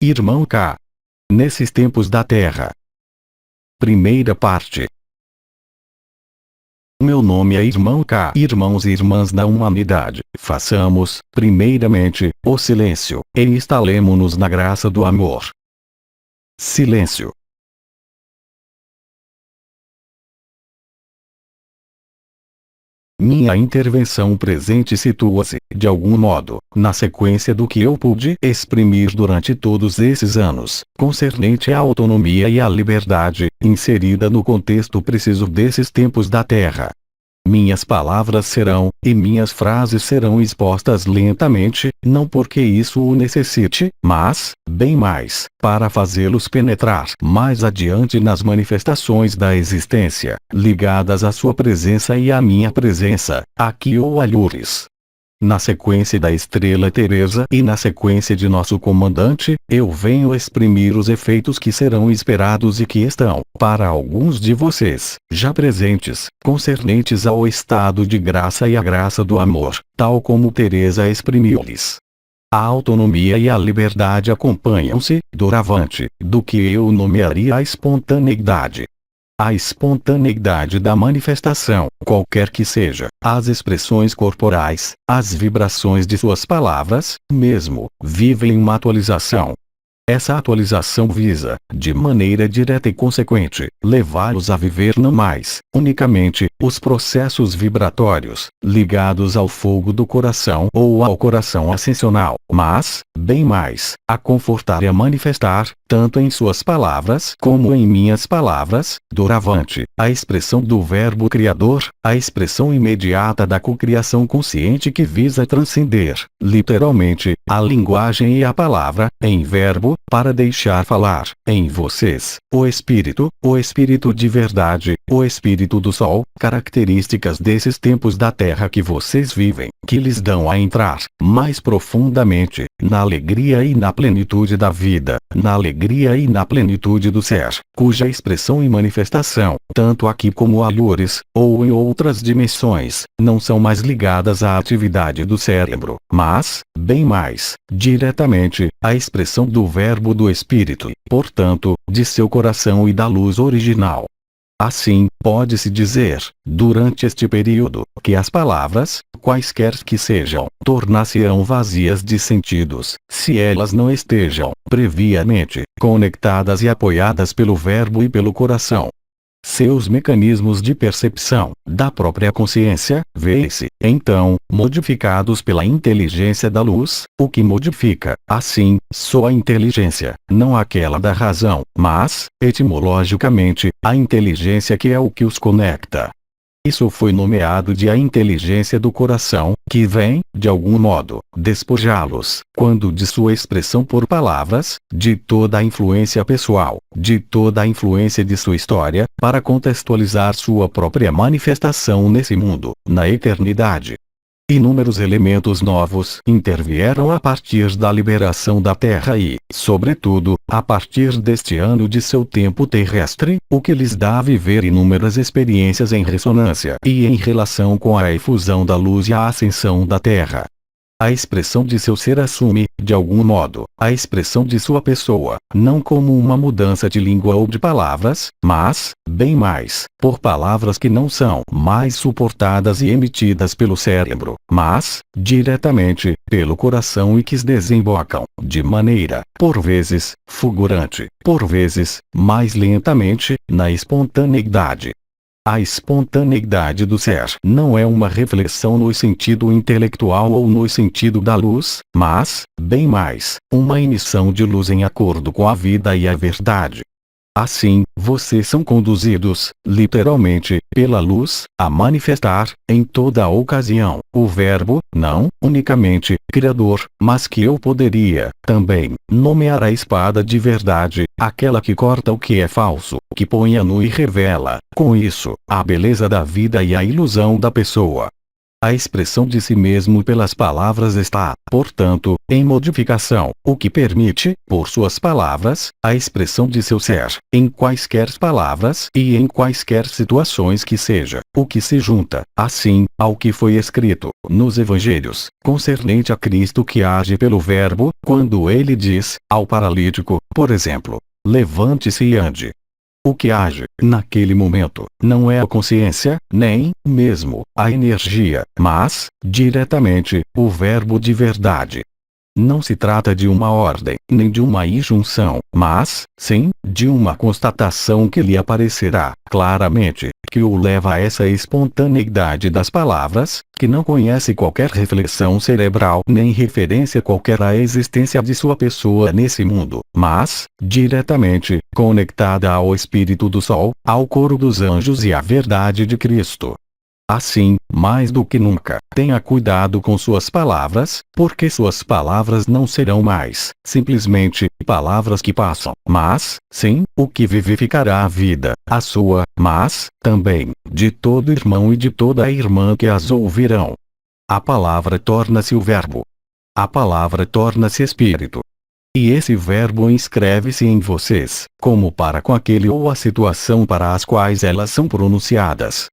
Irmão K. Nesses tempos da Terra. Primeira parte. Meu nome é Irmão K. Irmãos e irmãs da humanidade, façamos, primeiramente, o silêncio, e instalemo-nos na graça do amor. Silêncio. Minha intervenção presente situa-se, de algum modo, na sequência do que eu pude exprimir durante todos esses anos, concernente à autonomia e à liberdade, inserida no contexto preciso desses tempos da Terra. Minhas palavras serão, e minhas frases serão expostas lentamente, não porque isso o necessite, mas, bem mais, para fazê-los penetrar mais adiante nas manifestações da existência, ligadas à sua presença e à minha presença, aqui ou alhures. Na sequência da estrela Teresa e na sequência de nosso comandante, eu venho exprimir os efeitos que serão esperados e que estão, para alguns de vocês, já presentes, concernentes ao estado de graça e à graça do amor, tal como Teresa exprimiu-lhes. A autonomia e a liberdade acompanham-se, doravante, do que eu nomearia a espontaneidade. A espontaneidade da manifestação, qualquer que seja, as expressões corporais, as vibrações de suas palavras, mesmo, vivem uma atualização. Essa atualização visa, de maneira direta e consequente, levá-los a viver não mais, unicamente, os processos vibratórios, ligados ao fogo do coração ou ao coração ascensional, mas, bem mais, a confortar e a manifestar, tanto em suas palavras como em minhas palavras, doravante, a expressão do Verbo Criador, a expressão imediata da cocriação consciente que visa transcender, literalmente, a linguagem e a palavra, em verbo, para deixar falar, em vocês, o Espírito de verdade, o Espírito do Sol, características desses tempos da Terra que vocês vivem, que lhes dão a entrar, mais profundamente, na alegria e na plenitude da vida, na alegria e na plenitude do ser, cuja expressão e manifestação, tanto aqui como alhures, ou em outras dimensões, não são mais ligadas à atividade do cérebro, mas, bem mais, diretamente, à expressão do Verbo do Espírito, portanto, de seu coração e da luz original. Assim, pode-se dizer, durante este período, que as palavras, quaisquer que sejam, tornar-se-ão vazias de sentidos, se elas não estejam, previamente, conectadas e apoiadas pelo verbo e pelo coração. Seus mecanismos de percepção, da própria consciência, vê-se, então, modificados pela inteligência da luz, o que modifica, assim, só a inteligência, não aquela da razão, mas, etimologicamente, a inteligência que é o que os conecta. Isso foi nomeado de a inteligência do coração, que vem, de algum modo, despojá-los, quando de sua expressão por palavras, de toda a influência pessoal, de toda a influência de sua história, para contextualizar sua própria manifestação nesse mundo, na eternidade. Inúmeros elementos novos intervieram a partir da liberação da Terra e, sobretudo, a partir deste ano de seu tempo terrestre, o que lhes dá a viver inúmeras experiências em ressonância e em relação com a efusão da luz e a ascensão da Terra. A expressão de seu ser assume, de algum modo, a expressão de sua pessoa, não como uma mudança de língua ou de palavras, mas, bem mais, por palavras que não são mais suportadas e emitidas pelo cérebro, mas, diretamente, pelo coração e que se desembocam, de maneira, por vezes, fulgurante, por vezes, mais lentamente, na espontaneidade. A espontaneidade do ser não é uma reflexão no sentido intelectual ou no sentido da luz, mas, bem mais, uma emissão de luz em acordo com a vida e a verdade. Assim, vocês são conduzidos, literalmente, pela luz, a manifestar, em toda a ocasião, o Verbo, não, unicamente, Criador, mas que eu poderia, também, nomear a espada de verdade, aquela que corta o que é falso, que põe a nu e revela, com isso, a beleza da vida e a ilusão da pessoa. A expressão de si mesmo pelas palavras está, portanto, em modificação, o que permite, por suas palavras, a expressão de seu ser, em quaisquer palavras e em quaisquer situações que seja, o que se junta, assim, ao que foi escrito, nos Evangelhos, concernente a Cristo que age pelo Verbo, quando ele diz, ao paralítico, por exemplo, levante-se e ande. O que age, naquele momento, não é a consciência, nem, mesmo, a energia, mas, diretamente, o Verbo de verdade. Não se trata de uma ordem, nem de uma injunção, mas, sim, de uma constatação que lhe aparecerá, claramente, que o leva a essa espontaneidade das palavras, que não conhece qualquer reflexão cerebral nem referência qualquer à existência de sua pessoa nesse mundo, mas, diretamente, conectada ao Espírito do Sol, ao coro dos anjos e à verdade de Cristo. Assim, mais do que nunca, tenha cuidado com suas palavras, porque suas palavras não serão mais, simplesmente, palavras que passam, mas, sim, o que vivificará a vida, a sua, mas, também, de todo irmão e de toda irmã que as ouvirão. A palavra torna-se o Verbo. A palavra torna-se Espírito. E esse Verbo inscreve-se em vocês, como para com aquele ou a situação para as quais elas são pronunciadas.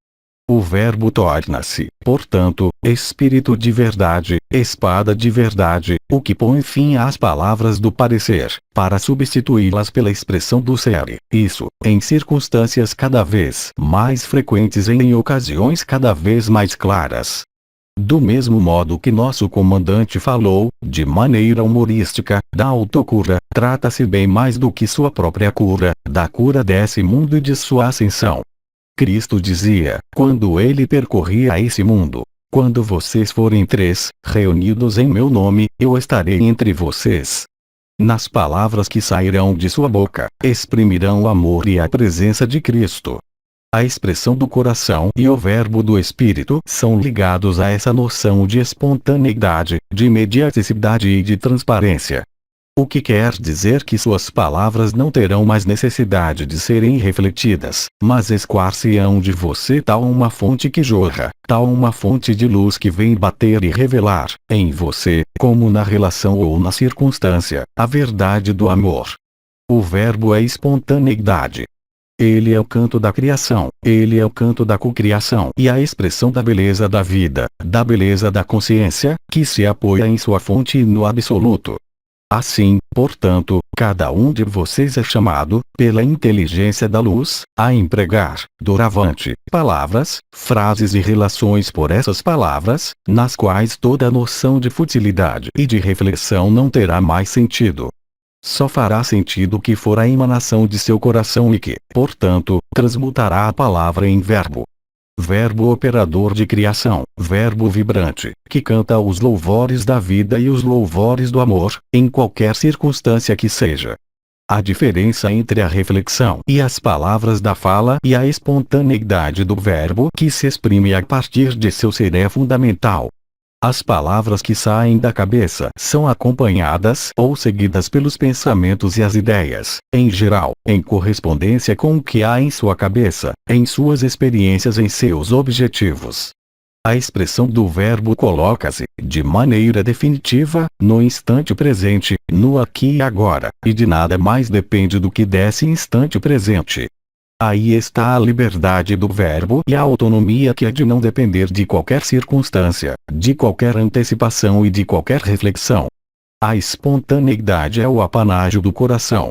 O Verbo torna-se, portanto, Espírito de verdade, espada de verdade, o que põe fim às palavras do parecer, para substituí-las pela expressão do ser, isso, em circunstâncias cada vez mais frequentes e em ocasiões cada vez mais claras. Do mesmo modo que nosso comandante falou, de maneira humorística, da autocura, trata-se bem mais do que sua própria cura, da cura desse mundo e de sua ascensão. Cristo dizia, quando ele percorria esse mundo: quando vocês forem 3, reunidos em meu nome, eu estarei entre vocês. Nas palavras que sairão de sua boca, exprimirão o amor e a presença de Cristo. A expressão do coração e o verbo do Espírito são ligados a essa noção de espontaneidade, de imediaticidade e de transparência. O que quer dizer que suas palavras não terão mais necessidade de serem refletidas, mas escoar-se-ão de você tal uma fonte que jorra, tal uma fonte de luz que vem bater e revelar, em você, como na relação ou na circunstância, a verdade do amor. O verbo é espontaneidade. Ele é o canto da criação, ele é o canto da cocriação e a expressão da beleza da vida, da beleza da consciência, que se apoia em sua fonte no absoluto. Assim, portanto, cada um de vocês é chamado, pela inteligência da luz, a empregar, doravante, palavras, frases e relações por essas palavras, nas quais toda noção de futilidade e de reflexão não terá mais sentido. Só fará sentido que for a emanação de seu coração e que, portanto, transmutará a palavra em verbo. Verbo operador de criação, verbo vibrante, que canta os louvores da vida e os louvores do amor, em qualquer circunstância que seja. A diferença entre a reflexão e as palavras da fala e a espontaneidade do verbo que se exprime a partir de seu ser é fundamental. As palavras que saem da cabeça são acompanhadas ou seguidas pelos pensamentos e as ideias, em geral, em correspondência com o que há em sua cabeça, em suas experiências, em seus objetivos. A expressão do verbo coloca-se, de maneira definitiva, no instante presente, no aqui e agora, e de nada mais depende do que desse instante presente. Aí está a liberdade do verbo e a autonomia que é de não depender de qualquer circunstância, de qualquer antecipação e de qualquer reflexão. A espontaneidade é o apanágio do coração.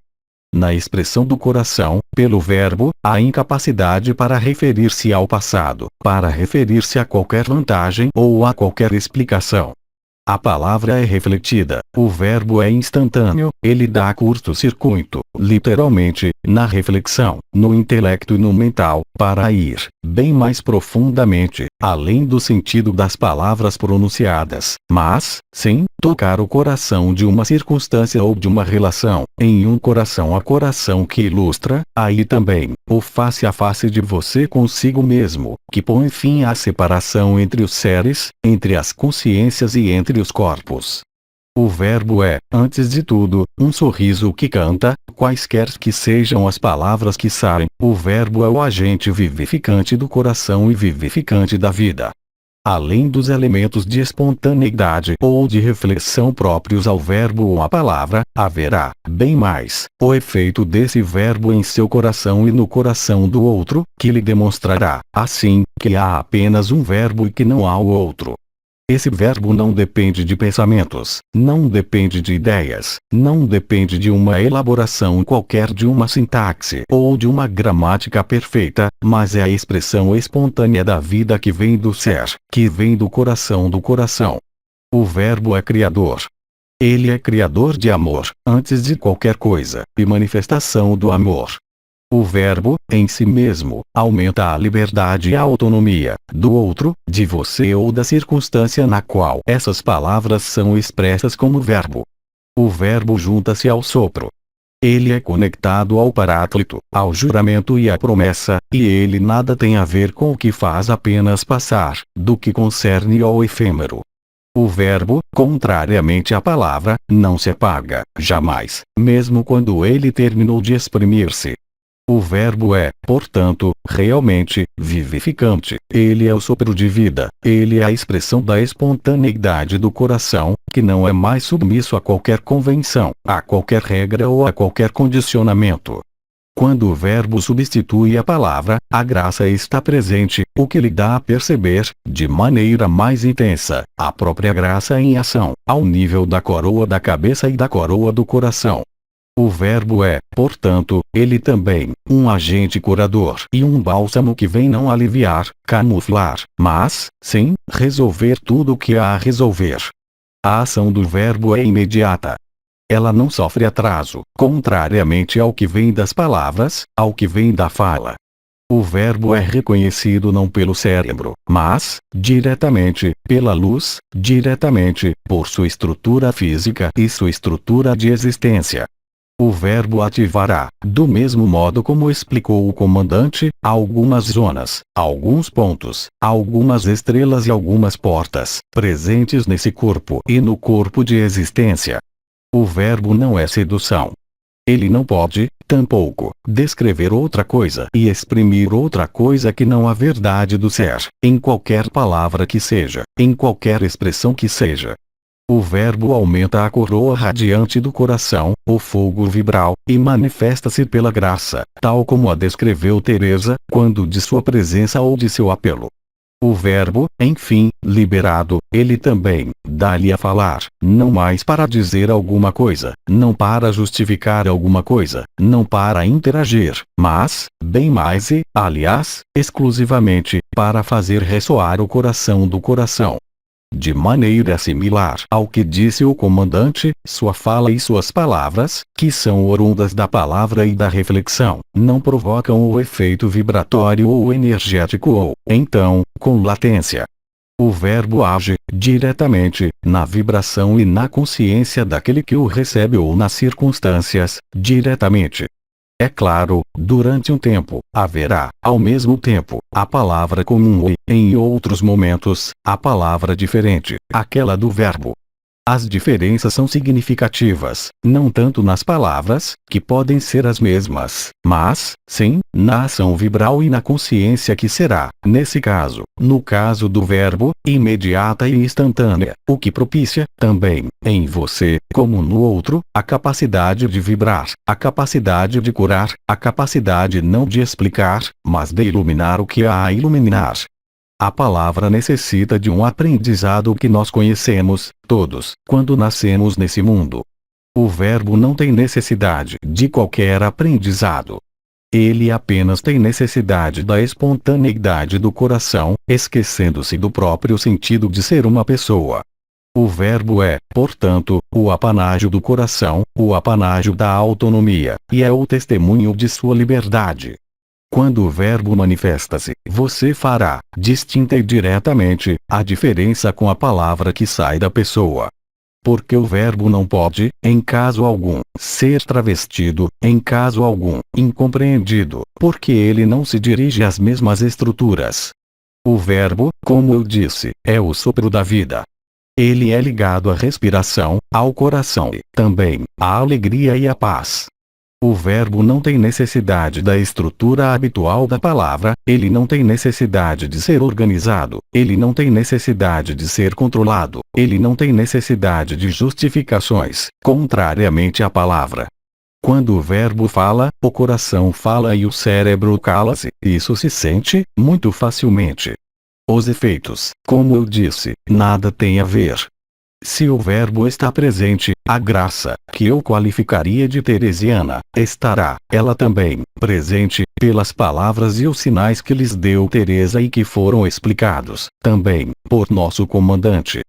Na expressão do coração, pelo verbo, há incapacidade para referir-se ao passado, para referir-se a qualquer vantagem ou a qualquer explicação. A palavra é refletida, o verbo é instantâneo, ele dá curto-circuito, literalmente, na reflexão, no intelecto e no mental, para ir, bem mais profundamente, além do sentido das palavras pronunciadas, mas, sim, tocar o coração de uma circunstância ou de uma relação, em um coração a coração que ilustra, aí também, o face a face de você consigo mesmo, que põe fim à separação entre os seres, entre as consciências e entre os corpos. O verbo é, antes de tudo, um sorriso que canta, quaisquer que sejam as palavras que saem, o verbo é o agente vivificante do coração e vivificante da vida. Além dos elementos de espontaneidade ou de reflexão próprios ao verbo ou à palavra, haverá, bem mais, o efeito desse verbo em seu coração e no coração do outro, que lhe demonstrará, assim, que há apenas um verbo e que não há o outro. Esse verbo não depende de pensamentos, não depende de ideias, não depende de uma elaboração qualquer de uma sintaxe ou de uma gramática perfeita, mas é a expressão espontânea da vida que vem do ser, que vem do coração do coração. O verbo é criador. Ele é criador de amor, antes de qualquer coisa, e manifestação do amor. O verbo, em si mesmo, aumenta a liberdade e a autonomia, do outro, de você ou da circunstância na qual essas palavras são expressas como verbo. O verbo junta-se ao sopro. Ele é conectado ao paráclito, ao juramento e à promessa, e ele nada tem a ver com o que faz apenas passar, do que concerne ao efêmero. O verbo, contrariamente à palavra, não se apaga, jamais, mesmo quando ele terminou de exprimir-se. O verbo é, portanto, realmente, vivificante. Ele é o sopro de vida. Ele é a expressão da espontaneidade do coração, que não é mais submisso a qualquer convenção, a qualquer regra ou a qualquer condicionamento. Quando o verbo substitui a palavra, a graça está presente, o que lhe dá a perceber, de maneira mais intensa, a própria graça em ação, ao nível da coroa da cabeça e da coroa do coração. O verbo é, portanto, ele também, um agente curador e um bálsamo que vem não aliviar, camuflar, mas, sim, resolver tudo o que há a resolver. A ação do verbo é imediata. Ela não sofre atraso, contrariamente ao que vem das palavras, ao que vem da fala. O verbo é reconhecido não pelo cérebro, mas, diretamente, pela luz, diretamente, por sua estrutura física e sua estrutura de existência. O verbo ativará, do mesmo modo como explicou o comandante, algumas zonas, alguns pontos, algumas estrelas e algumas portas, presentes nesse corpo e no corpo de existência. O verbo não é sedução. Ele não pode, tampouco, descrever outra coisa e exprimir outra coisa que não a verdade do ser, em qualquer palavra que seja, em qualquer expressão que seja. O verbo aumenta a coroa radiante do coração, o fogo vibral, e manifesta-se pela graça, tal como a descreveu Teresa, quando de sua presença ou de seu apelo. O verbo, enfim, liberado, ele também, dá-lhe a falar, não mais para dizer alguma coisa, não para justificar alguma coisa, não para interagir, mas, bem mais e, aliás, exclusivamente, para fazer ressoar o coração do coração. De maneira similar ao que disse o comandante, sua fala e suas palavras, que são oriundas da palavra e da reflexão, não provocam o efeito vibratório ou energético ou, então, com latência. O verbo age, diretamente, na vibração e na consciência daquele que o recebe ou nas circunstâncias, diretamente. É claro, durante um tempo, haverá, ao mesmo tempo, a palavra comum e, em outros momentos, a palavra diferente, aquela do verbo. As diferenças são significativas, não tanto nas palavras, que podem ser as mesmas, mas, sim, na ação vibral e na consciência que será, nesse caso, no caso do verbo, imediata e instantânea, o que propicia, também, em você, como no outro, a capacidade de vibrar, a capacidade de curar, a capacidade não de explicar, mas de iluminar o que há a iluminar. A palavra necessita de um aprendizado que nós conhecemos, todos, quando nascemos nesse mundo. O verbo não tem necessidade de qualquer aprendizado. Ele apenas tem necessidade da espontaneidade do coração, esquecendo-se do próprio sentido de ser uma pessoa. O verbo é, portanto, o apanágio do coração, o apanágio da autonomia, e é o testemunho de sua liberdade. Quando o verbo manifesta-se, você fará, distinta e diretamente, a diferença com a palavra que sai da pessoa. Porque o verbo não pode, em caso algum, ser travestido, em caso algum, incompreendido, porque ele não se dirige às mesmas estruturas. O verbo, como eu disse, é o sopro da vida. Ele é ligado à respiração, ao coração e, também, à alegria e à paz. O verbo não tem necessidade da estrutura habitual da palavra, ele não tem necessidade de ser organizado, ele não tem necessidade de ser controlado, ele não tem necessidade de justificações, contrariamente à palavra. Quando o verbo fala, o coração fala e o cérebro cala-se, isso se sente, muito facilmente. Os efeitos, como eu disse, nada tem a ver. Se o verbo está presente, a graça, que eu qualificaria de teresiana, estará, ela também, presente, pelas palavras e os sinais que lhes deu Teresa e que foram explicados, também, por nosso comandante.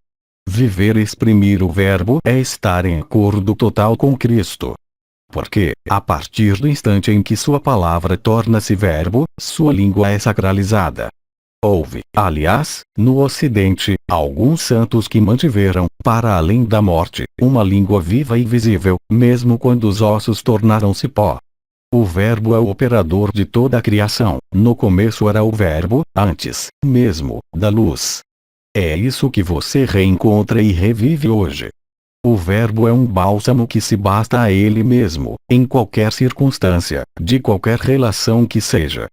Viver e exprimir o verbo é estar em acordo total com Cristo. Porque, a partir do instante em que sua palavra torna-se verbo, sua língua é sacralizada. Houve, aliás, no Ocidente, alguns santos que mantiveram, para além da morte, uma língua viva e visível, mesmo quando os ossos tornaram-se pó. O verbo é o operador de toda a criação, no começo era o verbo, antes, mesmo, da luz. É isso que você reencontra e revive hoje. O verbo é um bálsamo que se basta a ele mesmo, em qualquer circunstância, de qualquer relação que seja.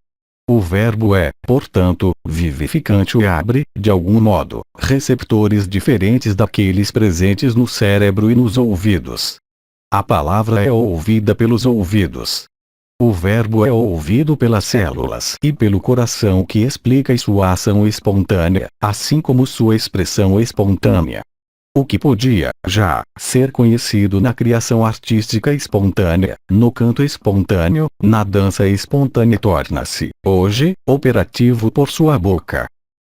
O verbo é, portanto, vivificante e abre, de algum modo, receptores diferentes daqueles presentes no cérebro e nos ouvidos. A palavra é ouvida pelos ouvidos. O verbo é ouvido pelas células e pelo coração que explica sua ação espontânea, assim como sua expressão espontânea. O que podia, já, ser conhecido na criação artística espontânea, no canto espontâneo, na dança espontânea torna-se, hoje, operativo por sua boca.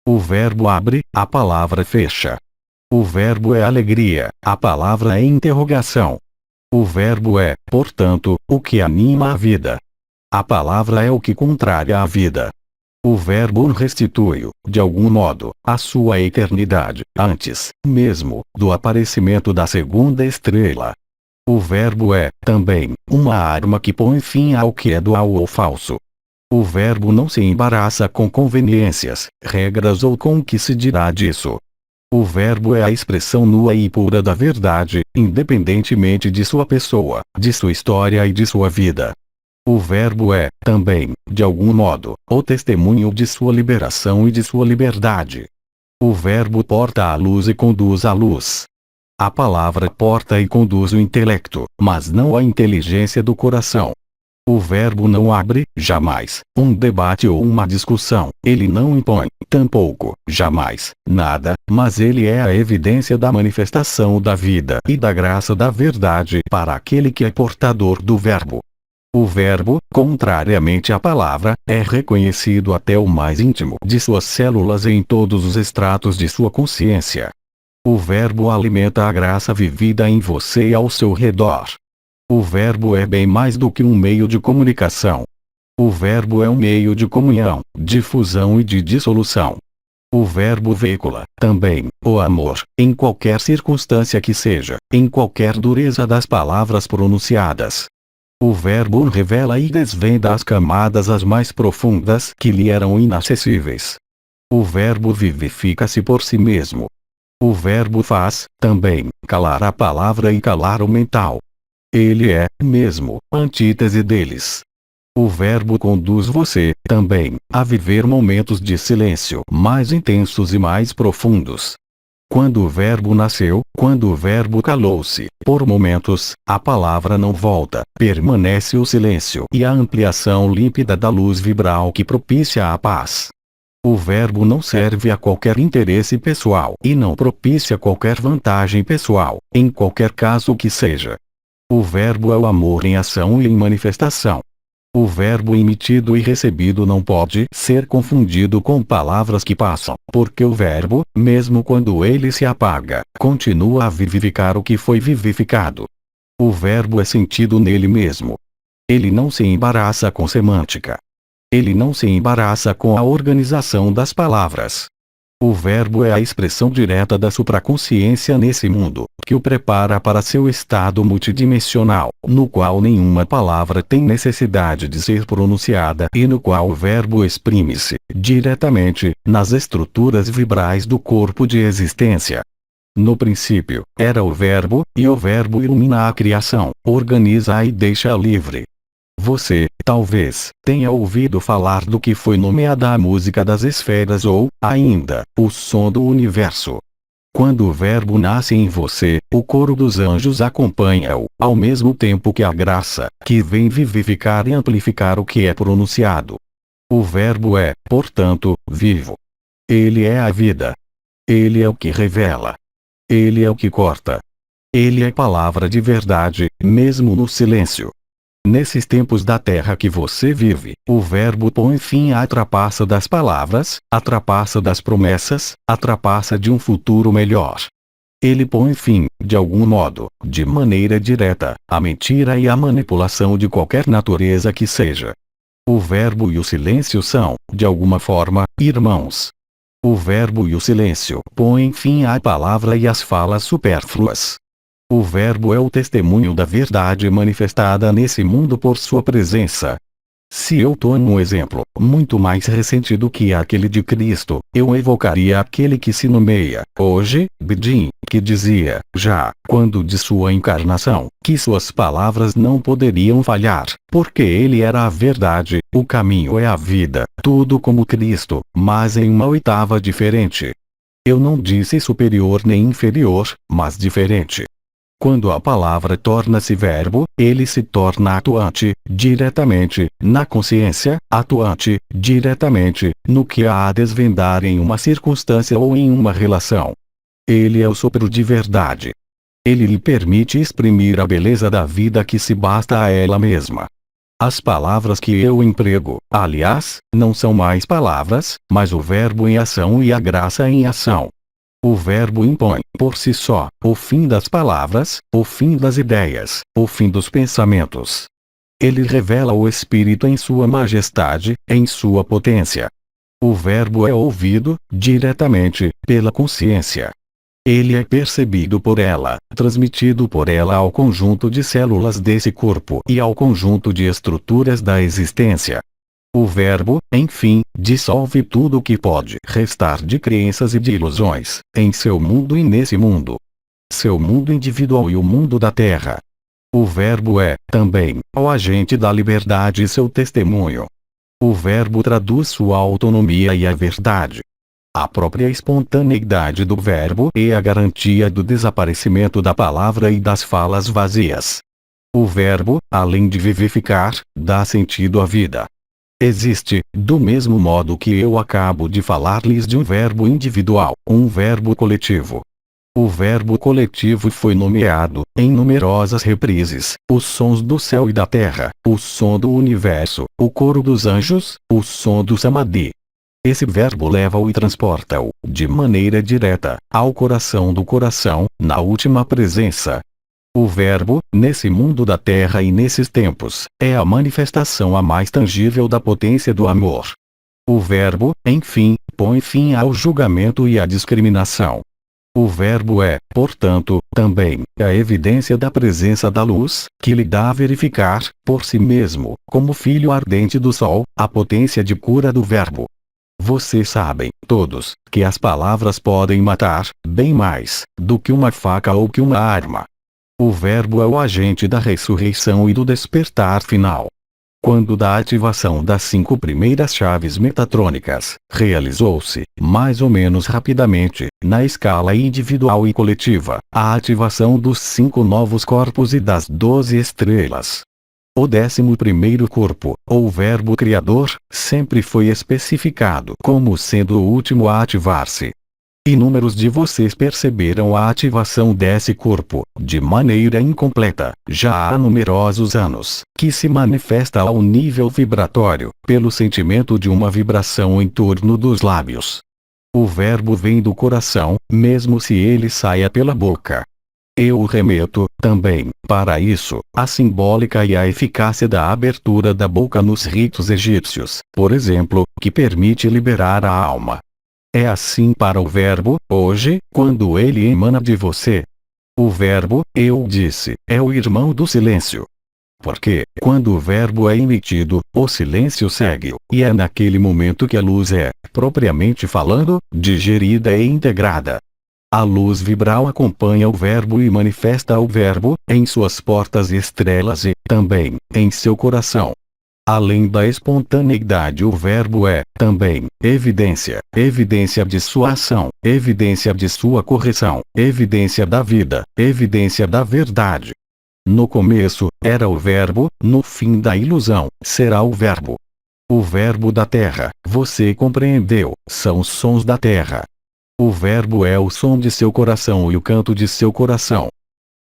O verbo abre, a palavra fecha. O verbo é alegria, a palavra é interrogação. O verbo é, portanto, o que anima a vida. A palavra é o que contraria a vida. O verbo restitui, de algum modo, a sua eternidade, antes, mesmo, do aparecimento da segunda estrela. O verbo é, também, uma arma que põe fim ao que é dual ou falso. O verbo não se embaraça com conveniências, regras ou com o que se dirá disso. O verbo é a expressão nua e pura da verdade, independentemente de sua pessoa, de sua história e de sua vida. O verbo é, também, de algum modo, o testemunho de sua liberação e de sua liberdade. O verbo porta a luz e conduz à luz. A palavra porta e conduz o intelecto, mas não a inteligência do coração. O verbo não abre, jamais, um debate ou uma discussão, ele não impõe, tampouco, jamais, nada, mas ele é a evidência da manifestação da vida e da graça da verdade para aquele que é portador do verbo. O verbo, contrariamente à palavra, é reconhecido até o mais íntimo de suas células e em todos os estratos de sua consciência. O verbo alimenta a graça vivida em você e ao seu redor. O verbo é bem mais do que um meio de comunicação. O verbo é um meio de comunhão, de fusão e de dissolução. O verbo veicula, também, o amor, em qualquer circunstância que seja, em qualquer dureza das palavras pronunciadas. O verbo revela e desvenda as camadas as mais profundas que lhe eram inacessíveis. O verbo vivifica-se por si mesmo. O verbo faz, também, calar a palavra e calar o mental. Ele é, mesmo, antítese deles. O verbo conduz você, também, a viver momentos de silêncio mais intensos e mais profundos. Quando o verbo nasceu, quando o verbo calou-se, por momentos, a palavra não volta, permanece o silêncio e a ampliação límpida da luz vibral que propicia a paz. O verbo não serve a qualquer interesse pessoal e não propicia qualquer vantagem pessoal, em qualquer caso que seja. O verbo é o amor em ação e em manifestação. O verbo emitido e recebido não pode ser confundido com palavras que passam, porque o verbo, mesmo quando ele se apaga, continua a vivificar o que foi vivificado. O verbo é sentido nele mesmo. Ele não se embaraça com semântica. Ele não se embaraça com a organização das palavras. O verbo é a expressão direta da supraconsciência nesse mundo, que o prepara para seu estado multidimensional, no qual nenhuma palavra tem necessidade de ser pronunciada e no qual o verbo exprime-se, diretamente, nas estruturas vibrais do corpo de existência. No princípio, era o verbo, e o verbo ilumina a criação, organiza-a e deixa-a livre. Você, talvez, tenha ouvido falar do que foi nomeada a música das esferas ou, ainda, o som do universo. Quando o Verbo nasce em você, o coro dos anjos acompanha-o, ao mesmo tempo que a graça, que vem vivificar e amplificar o que é pronunciado. O Verbo é, portanto, vivo. Ele é a vida. Ele é o que revela. Ele é o que corta. Ele é palavra de verdade, mesmo no silêncio. Nesses tempos da terra que você vive, o Verbo põe fim à trapaça das palavras, à trapaça das promessas, à trapaça de um futuro melhor. Ele põe fim, de algum modo, de maneira direta, à mentira e à manipulação de qualquer natureza que seja. O Verbo e o silêncio são, de alguma forma, irmãos. O Verbo e o silêncio põem fim à palavra e às falas supérfluas. O Verbo é o testemunho da verdade manifestada nesse mundo por sua presença. Se eu tomo um exemplo, muito mais recente do que aquele de Cristo, eu evocaria aquele que se nomeia, hoje, Bidin, que dizia, já, quando de sua encarnação, que suas palavras não poderiam falhar, porque ele era a verdade, o caminho é a vida, tudo como Cristo, mas em uma oitava diferente. Eu não disse superior nem inferior, mas diferente. Quando a palavra torna-se verbo, ele se torna atuante, diretamente, na consciência, atuante, diretamente, no que há a desvendar em uma circunstância ou em uma relação. Ele é o sopro de verdade. Ele lhe permite exprimir a beleza da vida que se basta a ela mesma. As palavras que eu emprego, aliás, não são mais palavras, mas o verbo em ação e a graça em ação. O verbo impõe, por si só, o fim das palavras, o fim das ideias, o fim dos pensamentos. Ele revela o Espírito em sua majestade, em sua potência. O verbo é ouvido, diretamente, pela consciência. Ele é percebido por ela, transmitido por ela ao conjunto de células desse corpo e ao conjunto de estruturas da existência. O Verbo, enfim, dissolve tudo o que pode restar de crenças e de ilusões, em seu mundo e nesse mundo. Seu mundo individual e o mundo da Terra. O Verbo é, também, o agente da liberdade e seu testemunho. O Verbo traduz sua autonomia e a verdade. A própria espontaneidade do Verbo é a garantia do desaparecimento da palavra e das falas vazias. O Verbo, além de vivificar, dá sentido à vida. Existe, do mesmo modo que eu acabo de falar-lhes de um verbo individual, um verbo coletivo. O verbo coletivo foi nomeado, em numerosas reprises, os sons do céu e da terra, o som do universo, o coro dos anjos, o som do samadhi. Esse verbo leva-o e transporta-o, de maneira direta, ao coração do coração, na última presença. O Verbo, nesse mundo da Terra e nesses tempos, é a manifestação a mais tangível da potência do amor. O Verbo, enfim, põe fim ao julgamento e à discriminação. O Verbo é, portanto, também, a evidência da presença da luz, que lhe dá a verificar, por si mesmo, como filho ardente do Sol, a potência de cura do Verbo. Vocês sabem, todos, que as palavras podem matar, bem mais, do que uma faca ou que uma arma. O Verbo é o agente da ressurreição e do despertar final. Quando da ativação das 5 primeiras chaves metatrônicas, realizou-se, mais ou menos rapidamente, na escala individual e coletiva, a ativação dos 5 novos corpos e das 12 estrelas. O 11º corpo, ou Verbo Criador, sempre foi especificado como sendo o último a ativar-se. Inúmeros de vocês perceberam a ativação desse corpo, de maneira incompleta, já há numerosos anos, que se manifesta ao nível vibratório, pelo sentimento de uma vibração em torno dos lábios. O verbo vem do coração, mesmo se ele saia pela boca. Eu remeto, também, para isso, a simbólica e a eficácia da abertura da boca nos ritos egípcios, por exemplo, que permite liberar a alma. É assim para o verbo, hoje, quando ele emana de você. O verbo, eu disse, é o irmão do silêncio. Porque, quando o verbo é emitido, o silêncio segue-o, e é naquele momento que a luz é, propriamente falando, digerida e integrada. A luz vibral acompanha o verbo e manifesta o verbo, em suas portas e estrelas e, também, em seu coração. Além da espontaneidade, o verbo é, também, evidência, evidência de sua ação, evidência de sua correção, evidência da vida, evidência da verdade. No começo, era o verbo, no fim da ilusão, será o verbo. O verbo da terra, você compreendeu, são os sons da terra. O verbo é o som de seu coração e o canto de seu coração.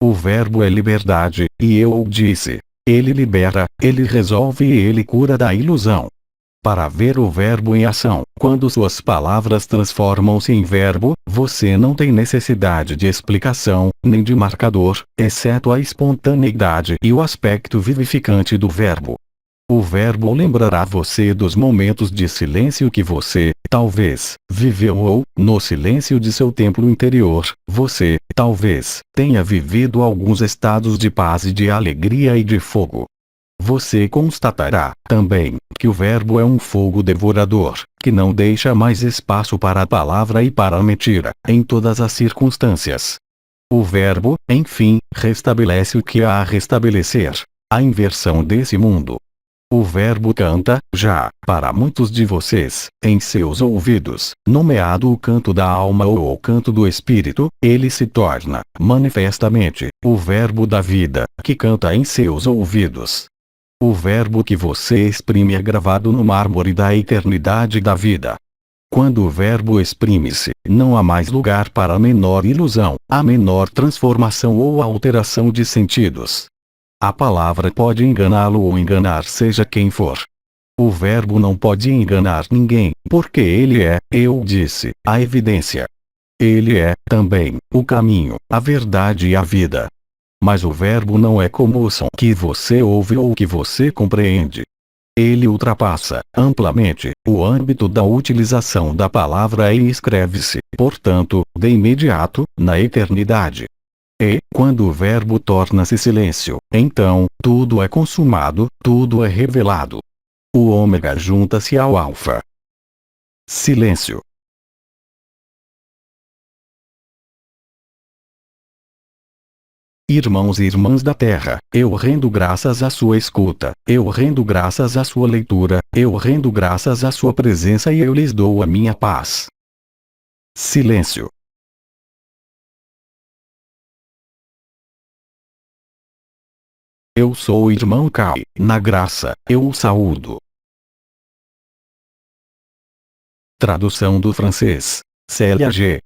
O verbo é liberdade, e eu o disse. Ele libera, ele resolve e ele cura da ilusão. Para ver o verbo em ação, quando suas palavras transformam-se em verbo, você não tem necessidade de explicação, nem de marcador, exceto a espontaneidade e o aspecto vivificante do verbo. O verbo lembrará você dos momentos de silêncio que você, talvez, viveu ou, no silêncio de seu templo interior, você, talvez, tenha vivido alguns estados de paz e de alegria e de fogo. Você constatará, também, que o verbo é um fogo devorador, que não deixa mais espaço para a palavra e para a mentira, em todas as circunstâncias. O verbo, enfim, restabelece o que há a restabelecer. A inversão desse mundo. O verbo canta, já, para muitos de vocês, em seus ouvidos, nomeado o canto da alma ou o canto do espírito, ele se torna, manifestamente, o verbo da vida, que canta em seus ouvidos. O verbo que você exprime é gravado no mármore da eternidade da vida. Quando o verbo exprime-se, não há mais lugar para a menor ilusão, a menor transformação ou alteração de sentidos. A palavra pode enganá-lo ou enganar seja quem for. O verbo não pode enganar ninguém, porque ele é, eu disse, a evidência. Ele é, também, o caminho, a verdade e a vida. Mas o verbo não é como o som que você ouve ou que você compreende. Ele ultrapassa, amplamente, o âmbito da utilização da palavra e escreve-se, portanto, de imediato, na eternidade. E, quando o verbo torna-se silêncio, então, tudo é consumado, tudo é revelado. O ômega junta-se ao alfa. Silêncio. Irmãos e irmãs da Terra, eu rendo graças à sua escuta, eu rendo graças à sua leitura, eu rendo graças à sua presença e eu lhes dou a minha paz. Silêncio. Eu sou o irmão Kai, na graça, eu o saúdo. Tradução do francês. Célia G.